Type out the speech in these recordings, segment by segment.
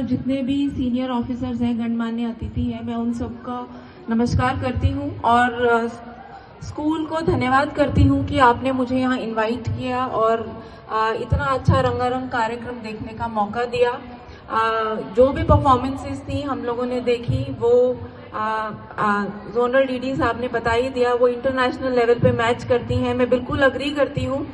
जितने भी senior officers हैं, गणमान्य अतिथि हैं, मैं उन सबका नमस्कार करती हूं और स्कूल को धन्यवाद करती हूं कि आपने मुझे यहां इनवाइट किया और इतना अच्छा रंगारंग कार्यक्रम देखने का मौका दिया। जो भी परफॉर्मेंसेस थी हम लोगों ने देखी, वो जोनल डीडी साहब ने बता ही दिया, वो इंटरनेशनल लेवल पे मैच करती हैं। मैं बिल्कुल अग्री करती हूँ।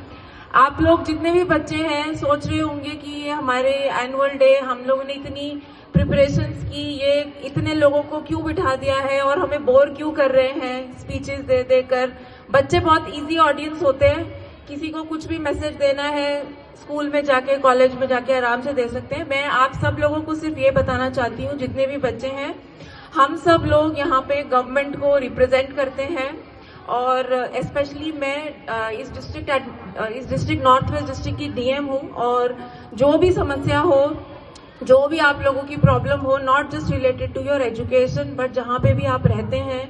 आप लोग जितने भी बच्चे हैं सोच रहे होंगे कि ये हमारे एनुअल डे, हम लोगों ने इतनी प्रिपरेशंस की, ये इतने लोगों को क्यों बिठा दिया है और हमें बोर क्यों कर रहे हैं स्पीचेस दे देकर। बच्चे बहुत इजी ऑडियंस होते हैं, किसी को कुछ भी मैसेज देना है स्कूल में जाके, कॉलेज में जाके आराम से दे सकते हैं। मैं आप सब लोगों को सिर्फ ये बताना चाहती हूँ, जितने भी बच्चे हैं, हम सब लोग यहाँ पे गवर्नमेंट को रिप्रेजेंट करते हैं और स्पेशली मैं इस डिस्ट्रिक्ट नॉर्थ वेस्ट डिस्ट्रिक्ट की डीएम हूँ और जो भी समस्या हो, जो भी आप लोगों की प्रॉब्लम हो, not just related to your education but जहाँ पे भी आप रहते हैं,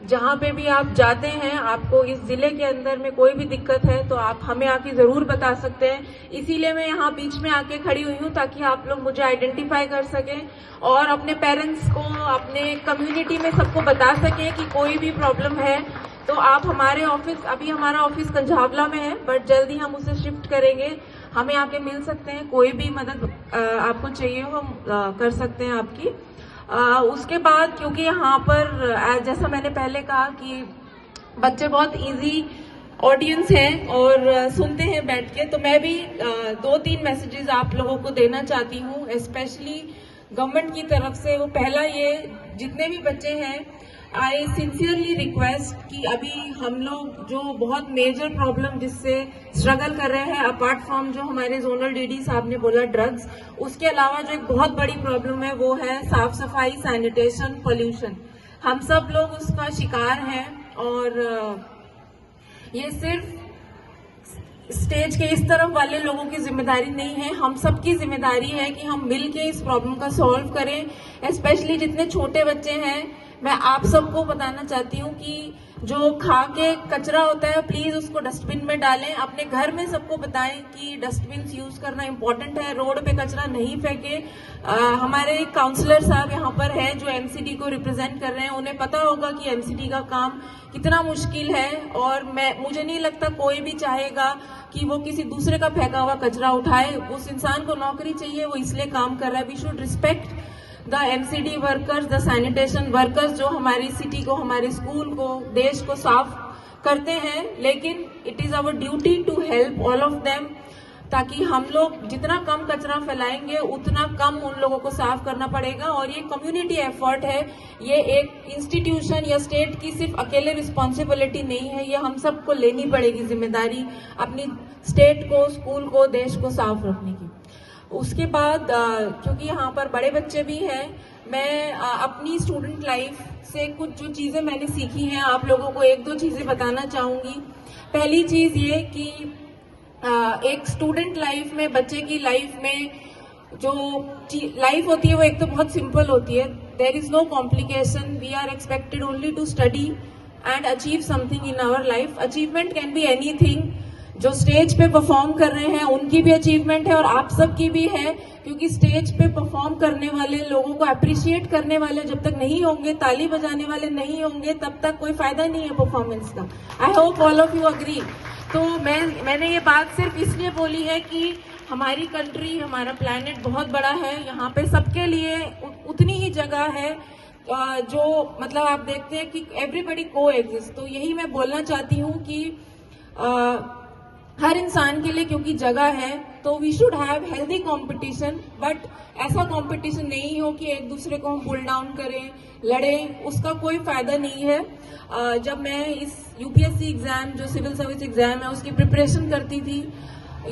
जहाँ पे भी आप जाते हैं, आपको इस जिले के अंदर में कोई भी दिक्कत है तो आप हमें आके जरूर बता सकते हैं। इसीलिए मैं यहाँ बीच में आके खड़ी हुई हूँ ताकि आप लोग मुझे आइडेंटिफाई कर सकें और अपने पेरेंट्स को, अपने कम्युनिटी में सबको बता सकें कि कोई भी प्रॉब्लम है तो आप हमारे ऑफिस, अभी हमारा ऑफिस कंझावला में है बट जल्दी हम उसे शिफ्ट करेंगे, हमें आके मिल सकते हैं। कोई भी मदद आपको चाहिए हो हम कर सकते हैं आपकी। उसके बाद क्योंकि यहाँ पर जैसा मैंने पहले कहा कि बच्चे बहुत इजी ऑडियंस हैं और सुनते हैं बैठ के, तो मैं भी 2-3 मैसेजेस आप लोगों को देना चाहती हूँ स्पेशली गवर्नमेंट की तरफ से। वो पहला ये, जितने भी बच्चे हैं, आई सिंसियरली रिक्वेस्ट कि अभी हम लोग जो बहुत मेजर प्रॉब्लम जिससे स्ट्रगल कर रहे हैं, अपार्ट फ्रॉम जो हमारे जोनल डीडी साहब ने बोला ड्रग्स, उसके अलावा जो एक बहुत बड़ी प्रॉब्लम है वो है साफ सफाई, सैनिटेशन, पोल्यूशन। हम सब लोग उसका शिकार हैं और ये सिर्फ स्टेज के इस तरफ वाले लोगों की जिम्मेदारी नहीं है, हम सबकी जिम्मेदारी है कि हम मिलके इस प्रॉब्लम का सॉल्व करें। स्पेशली जितने छोटे बच्चे हैं, मैं आप सबको बताना चाहती हूँ कि जो खा के कचरा होता है प्लीज उसको डस्टबिन में डालें। अपने घर में सबको बताएं कि डस्टबिन यूज करना इम्पोर्टेंट है, रोड पे कचरा नहीं फेंके। हमारे काउंसलर साहब यहाँ पर हैं जो एमसीडी को रिप्रेजेंट कर रहे हैं, उन्हें पता होगा कि एमसीडी का काम कितना मुश्किल है और मुझे नहीं लगता कोई भी चाहेगा कि वो किसी दूसरे का फेंका हुआ कचरा उठाए। उस इंसान को नौकरी चाहिए, वो इसलिए काम कर रहा है। We should respect the MCD workers, the sanitation workers जो हमारी सिटी को, हमारे स्कूल को, देश को साफ करते हैं। लेकिन it is our duty to help all of them, ताकि हम लोग जितना कम कचरा फैलाएंगे उतना कम उन लोगों को साफ करना पड़ेगा। और ये कम्युनिटी एफर्ट है, ये एक इंस्टीट्यूशन या स्टेट की सिर्फ अकेले रिस्पॉन्सिबिलिटी नहीं है, ये हम सबको लेनी पड़ेगी जिम्मेदारी अपनी स्टेट को, स्कूल को, देश को साफ रखने की। उसके बाद क्योंकि यहाँ पर बड़े बच्चे भी हैं, मैं अपनी स्टूडेंट लाइफ से कुछ जो चीजें मैंने सीखी हैं आप लोगों को 1-2 चीजें बताना चाहूंगी। पहली चीज ये कि एक स्टूडेंट लाइफ में, बच्चे की लाइफ में जो लाइफ होती है वो एक तो बहुत सिंपल होती है। There is no complication, we are expected only to study and achieve something in our life. Achievement can be anything. जो स्टेज पे परफॉर्म कर रहे हैं उनकी भी अचीवमेंट है और आप सबकी भी है, क्योंकि स्टेज पे परफॉर्म करने वाले लोगों को अप्रिशिएट करने वाले जब तक नहीं होंगे, ताली बजाने वाले नहीं होंगे, तब तक कोई फायदा नहीं है परफॉर्मेंस का। I hope all of you agree. तो मैंने ये बात सिर्फ इसलिए बोली है कि हमारी कंट्री, हमारा प्लैनेट बहुत बड़ा है, यहाँ पे सबके लिए उतनी ही जगह है। जो मतलब आप देखते हैं कि एवरीबडी को एग्जिस्ट। तो यही मैं बोलना चाहती हूँ कि हर इंसान के लिए क्योंकि जगह है तो we should have healthy competition, but ऐसा कंपटीशन नहीं हो कि एक दूसरे को हम पुल डाउन करें, लड़ें, उसका कोई फायदा नहीं है। जब मैं इस यूपीएससी एग्जाम, जो सिविल सर्विस एग्जाम है, उसकी प्रिपरेशन करती थी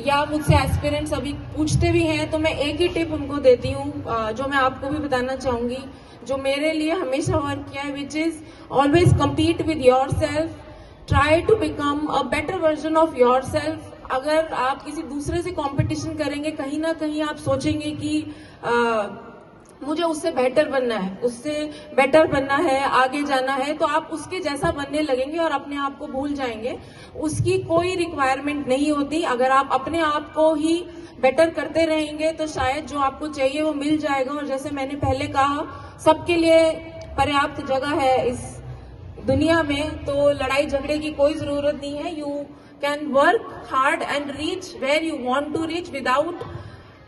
या मुझसे एस्पिरेंट्स अभी पूछते भी हैं, तो मैं एक ही टिप उनको देती हूँ जो मैं आपको भी बताना चाहूंगी, जो मेरे लिए हमेशा वर्क किया है, which is always compete with yourself, try to become a better version of yourself. अगर आप किसी दूसरे से कंपटीशन करेंगे, कहीं ना कहीं आप सोचेंगे कि मुझे उससे बेटर बनना है, उससे बेटर बनना है, आगे जाना है, तो आप उसके जैसा बनने लगेंगे और अपने आप को भूल जाएंगे। उसकी कोई रिक्वायरमेंट नहीं होती। अगर आप अपने आप को ही बेटर करते रहेंगे तो शायद जो आपको चाहिए वो मिल जाएगा। और जैसे मैंने पहले कहा, सबके लिए पर्याप्त जगह है इस दुनिया में, तो लड़ाई झगड़े की कोई जरूरत नहीं है। You can work hard and reach where you want to reach without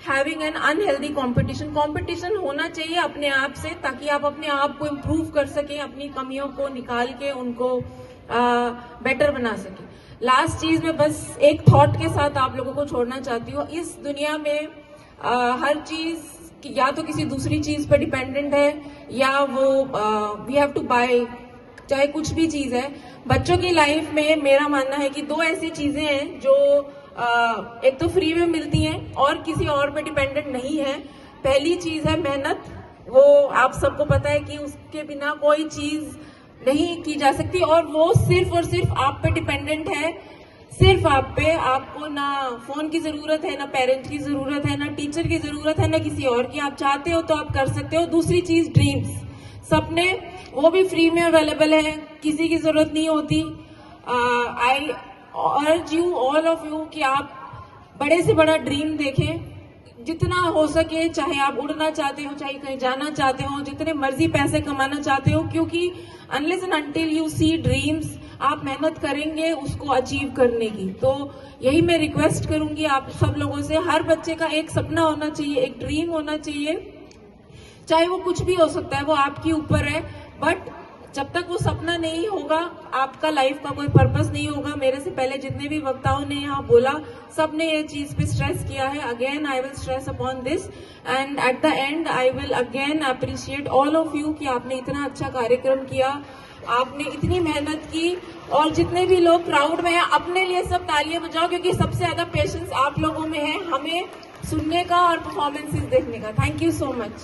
having an unhealthy competition. Competition होना चाहिए अपने आप से, ताकि आप अपने आप को इम्प्रूव कर सकें, अपनी कमियों को निकाल के उनको बेटर बना सकें। लास्ट चीज में बस एक थॉट के साथ आप लोगों को छोड़ना चाहती हूँ। इस दुनिया में हर चीज या तो किसी दूसरी चीज पर डिपेंडेंट है, या वो वी हैव टू बाय, चाहे कुछ भी चीज है। बच्चों की लाइफ में मेरा मानना है कि दो ऐसी चीजें हैं जो एक तो फ्री में मिलती हैं और किसी और पे डिपेंडेंट नहीं है। पहली चीज है मेहनत। वो आप सबको पता है कि उसके बिना कोई चीज नहीं की जा सकती, और वो सिर्फ और सिर्फ आप पे डिपेंडेंट है, सिर्फ आप पे। आपको ना फोन की जरूरत है, ना पेरेंट की जरूरत है, ना टीचर की जरूरत है, ना किसी और की। आप चाहते हो तो आप कर सकते हो। दूसरी चीज ड्रीम्स, सपने, वो भी फ्री में अवेलेबल है, किसी की जरूरत नहीं होती। आई urge you, all of you, कि आप बड़े से बड़ा ड्रीम देखें जितना हो सके। चाहे आप उड़ना चाहते हो, चाहे कहीं जाना चाहते हो, जितने मर्जी पैसे कमाना चाहते हो, क्योंकि unless and until you see dreams, आप मेहनत करेंगे उसको अचीव करने की। तो यही मैं रिक्वेस्ट करूंगी आप सब लोगों से। हर बच्चे का एक सपना होना चाहिए, एक ड्रीम होना चाहिए, चाहे वो कुछ भी हो सकता है, वो आपके ऊपर है। बट जब तक वो सपना नहीं होगा, आपका लाइफ का कोई पर्पस नहीं होगा। मेरे से पहले जितने भी वक्ताओं ने यहाँ बोला, सब ने ये चीज पे स्ट्रेस किया है। Again I will stress upon this, and at the and I will again appreciate all of you कि आपने इतना अच्छा कार्यक्रम किया, आपने इतनी मेहनत की। और जितने भी लोग क्राउड में हैं, अपने लिए सब तालियां बजाओ, क्योंकि सबसे ज्यादा पेशेंस आप लोगों में है हमें सुनने का और परफॉर्मेंसेस देखने का। Thank you so much.